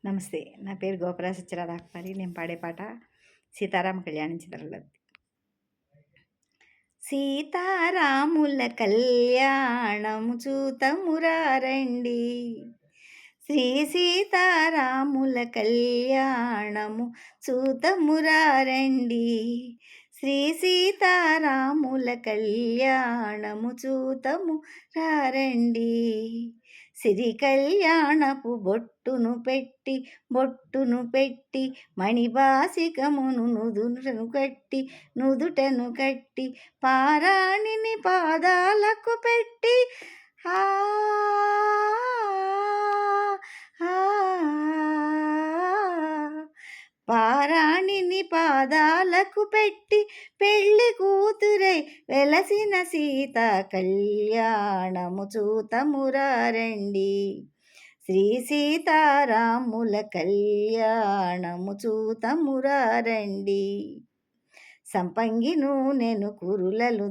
నమస్తే. నా పేరు గోపరాజు సత్యరాధాకుమారి. నేను పాడే పాట సీతారామ కళ్యాణం చిత్రంలోది. సీతారాముల కళ్యాణము చూతమురారండి, శ్రీ సీతారాముల కళ్యాణము చూతమురారండి, శ్రీ సీతారాముల కళ్యాణము చూతమురారండి. సిరి కళ్యాణపు బొట్టును పెట్టి మణిబాసికమును నుదుటను కట్టి పారాణిని పాదాలకు పెట్టి ఆ పారాణిని పాదాలకు పెట్టి పెళ్లి కూతురై వెలసిన సీత కళ్యాణము చూతమురారండి, శ్రీ సీతారాముల కళ్యాణము చూతమురారండి. సంపంగి నూనెను పురులను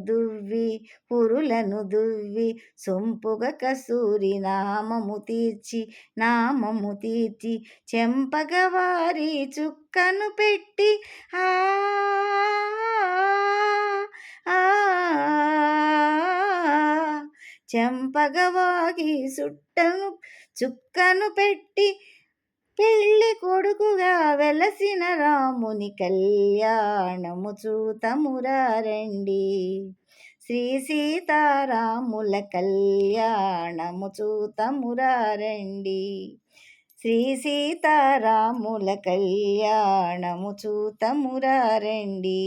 దువ్వి సొంపుగ కసూరి నామము తీర్చి చెంపగవారి చుక్కను పెట్టి చెంపగవాగి చుక్కను పెట్టి పెళ్లి కొడుకుగా వెలసిన రాముని కళ్యాణము చూతమురారండి, శ్రీ సీతారాముల కళ్యాణము చూతమురారండి, శ్రీ సీతారాముల కళ్యాణము చూతమురారండి.